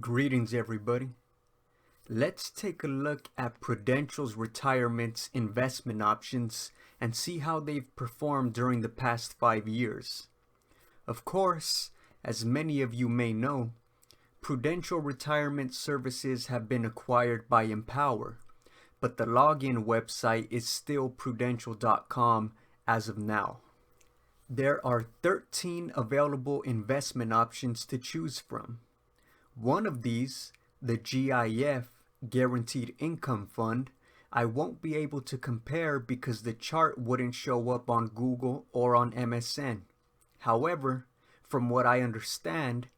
Greetings, everybody. Let's take a look at Prudential's retirement investment options and see how they've performed during the past 5 years. Of course, as many of you may know, Prudential retirement services have been acquired by Empower, but the login website is still prudential.com as of now. There are 13 available investment options to choose from. One of these, the GIF, Guaranteed Income Fund, I won't be able to compare because the chart wouldn't show up on Google or on MSN. However, from what I understand,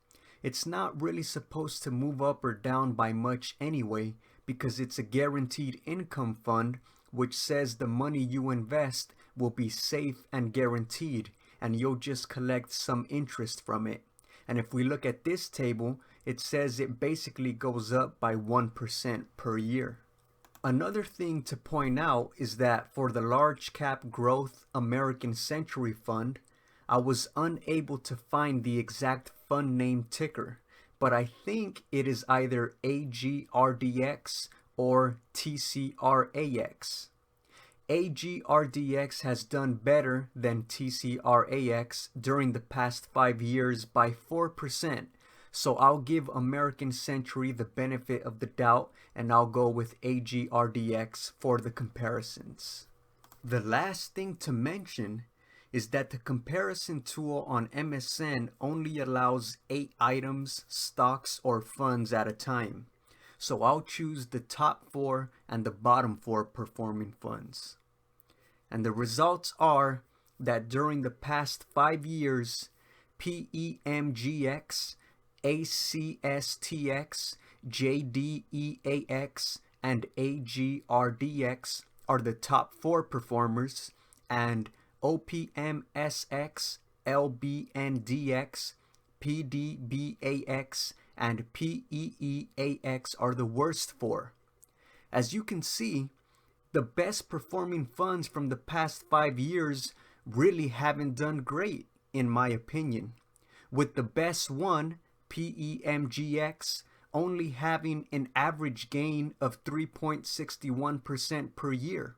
it's not really supposed to move up or down by much anyway because it's a guaranteed income fund, which says the money you invest will be safe and guaranteed and you'll just collect some interest from it. And if we look at this table, it says it basically goes up by 1% per year. Another thing to point out is that for the Large Cap Growth American Century Fund, I was unable to find the exact fund name ticker, but I think it is either AGRDX or TCRAX. AGRDX has done better than TCRAX during the past 5 years by 4%. So I'll give American Century the benefit of the doubt and I'll go with AGRDX for the comparisons. The last thing to mention is that the comparison tool on MSN only allows 8 items, stocks, or funds at a time. So I'll choose the top 4 and the bottom 4 performing funds. And the results are that during the past 5 years, PEMGX, ACSTX, JDEAX, and AGRDX are the top 4 performers, and OPMSX, LBNDX, PDBAX, and PEEAX are the worst 4. As you can see, the best performing funds from the past 5 years really haven't done great, in my opinion, with the best one, PEMGX, only having an average gain of 3.61% per year.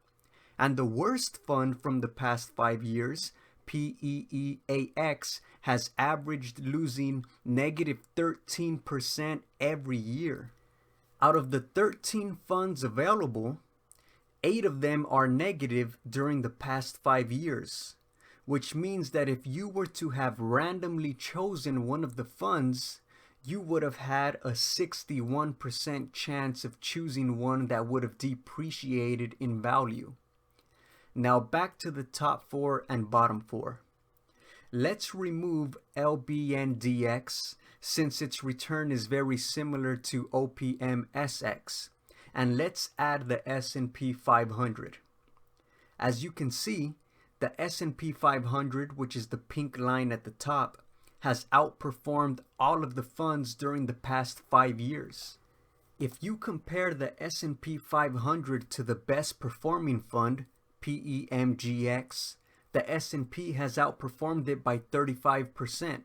And the worst fund from the past 5 years, PEEAX, has averaged losing negative 13% every year. Out of the 13 funds available, 8 of them are negative during the past 5 years, which means that if you were to have randomly chosen one of the funds, you would have had a 61% chance of choosing one that would have depreciated in value. Now back to the top 4 and bottom 4. Let's remove LBNDX since its return is very similar to OPMSX, and let's add the S&P 500. As you can see, the S&P 500, which is the pink line at the top, has outperformed all of the funds during the past 5 years. If you compare the S&P 500 to the best performing fund, PEMGX, the S&P has outperformed it by 35%.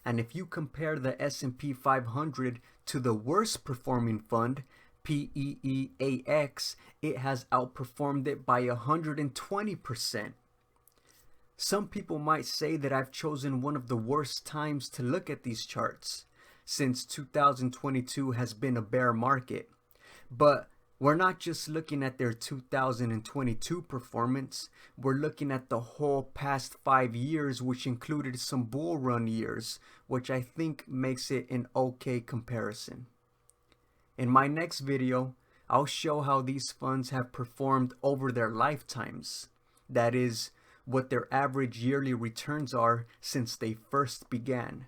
And if you compare the S&P 500 to the worst performing fund, PEEAX, it has outperformed it by 120%. Some people might say that I've chosen one of the worst times to look at these charts, since 2022 has been a bear market. But we're not just looking at their 2022 performance, we're looking at the whole past 5 years, which included some bull run years, which I think makes it an okay comparison. In my next video, I'll show how these funds have performed over their lifetimes. That is, what their average yearly returns are since they first began.